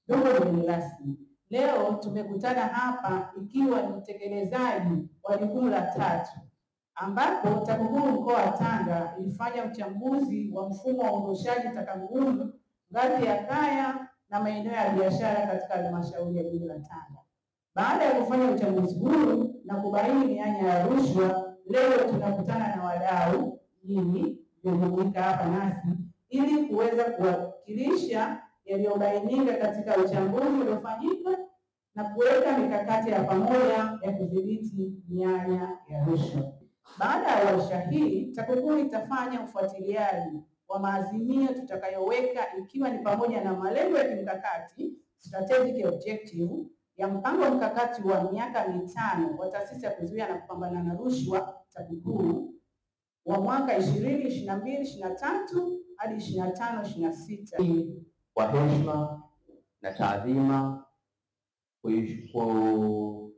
Ndugu mgeni rasmi, leo tumekutana hapa ikiwa ni utekelezaji wa jukumu la 3 ambapo TAKUKURU mkoa wa Tanga ilifanya uchambuzi wa mfumo wa uondoshaji taka ngumu ngazi ya kaya na maeneo ya biashara katika halmashauri ya jiji la Tanga. Baada ya kufanya uchambuzi huu na kubaini mianya ya rushwa, leo tunakutana na wadau ili kujumuika hapa nasi ili kuweza kuwakilisha yaliyobainika katika uchambuzi uliofanyika na kuweka mikakati ya pamoja ya kudhibiti mianya ya rushwa. Baada ya warsha hii, TAKUKURU itafanya ufuatiliaji wa maazimio tutakayoweka ikiwa ni pamoja na malengo ya kimkakati strategic objective ya mpango mkakati wa miaka 5 wa taasisi ya kuzuia na kupambana na rushwa TAKUKURU wa mwaka 2022-2023 hadi 2025-2026. Kwa heshima na taadhima kuwashukuru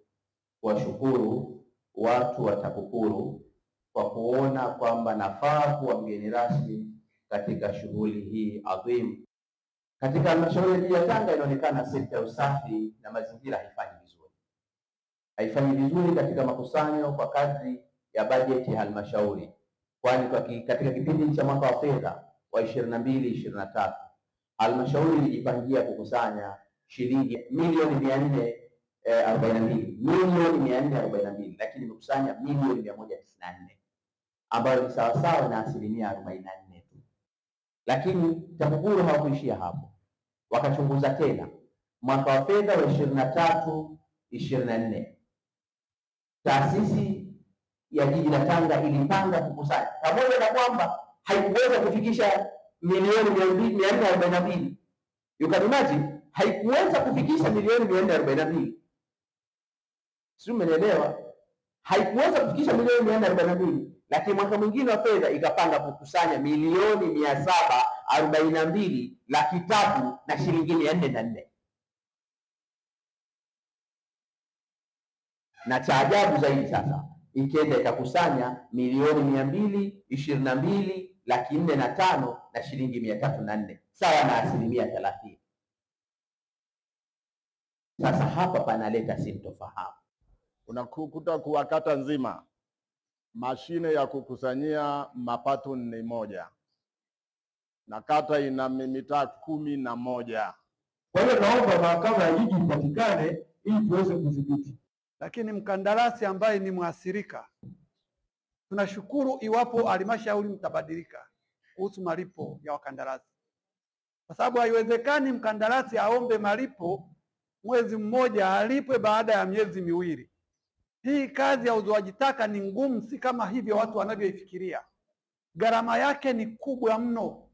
watu wa TAKUKURU kwa kuona kwamba nafaa kuwa mgeni rasmi katika shughuli hii adhimu. Katika halmashauri ya jiji la Tanga inaonekana sekta ya usafi na mazingira haifanyi vizuri katika makusanyo kwa kadri ya bajeti ya halmashauri, kwani katika kipindi cha mwaka wa fedha wa 22-23 halmashauri ilijipangia kukusanya shilingi milioni 442, lakini imekusanya milioni 194 ambayo ni sawasawa na 44% tu. Lakini TAKUKURU hawakuishia hapo, wakachunguza tena mwaka wa fedha wa 23-24 taasisi ya jiji la Tanga ilipanga kukusanya, pamoja na kwamba haikuweza kufikisha milioni 442. You can imagine, haikuweza kufikisha milioni 442. Sio, umeelewa? Haikuweza kufikisha milioni 442, lakini mwaka mwingine wa fedha ikapanga kukusanya milioni 742,300,000 na shilingi 404. Na cha ajabu zaidi sasa, ikenda ikakusanya milioni 222,405,000 na shilingi 304, sawa na 30%. Sasa hapa panaleta sintofahamu. Unakuta kuwa kata nzima mashine ya kukusanyia mapato ni moja na kata ina mitaa 11. Kwa hiyo naomba mahakama ya jiji ipatikane ili tuweze kudhibiti. Lakini mkandarasi ambaye ni mwathirika, tunashukuru iwapo halmashauri mtabadilika kuhusu malipo ya wakandarasi, kwa sababu haiwezekani mkandarasi aombe malipo mwezi mmoja alipwe baada ya miezi miwili. Hii kazi ya uzoaji taka ni ngumu, si kama hivyo watu wanavyoifikiria. Gharama yake ni kubwa mno.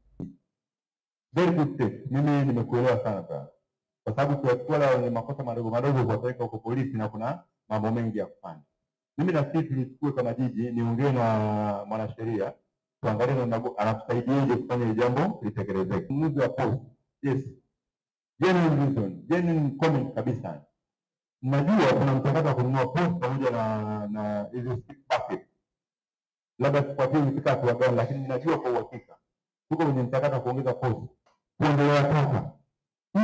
Very good step. Mimi nimekuelewa sana bwana. Kwa sababu tuachukua wenye makosa madogo madogo kuwapeleka huko polisi na kuna mambo mengi ya kufanya. Mimi na sisi tulichukue kama jiji, niongee na mwanasheria tuangalie anatusaidiaje kufanya jambo litekelezeke. Mnunuzi wa post. Yes. Genuine reason, genuine comment kabisa. Najua kuna mchakato wa kununua post pamoja na hizo stick bucket. Labda tupatie mchakato wa gani, lakini ninajua kwa uhakika tuko kwenye mchakato wa kuongeza post. Kuondoa taka.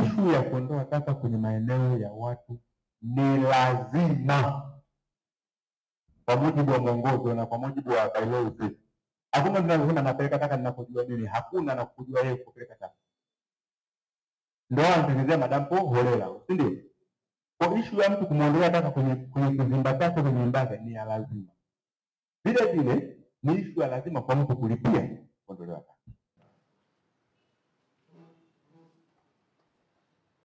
Issue ya kuondoa taka kwenye maeneo ya watu ni lazima, kwa mujibu wa mwongozo na kwa mujibu wa bylaws zetu. Hakuna mtu anasema napeleka taka ninapojua mimi, hakuna na kujua yeye kupeleka taka. Ndio anatengenezea madampo holela, si ndio? Kwa issue ya mtu kumuondolea taka kwenye kizimba chake kwenye nyumba ni ya lazima. Vile vile ni issue ya lazima kwa mtu kulipia kuondolewa taka.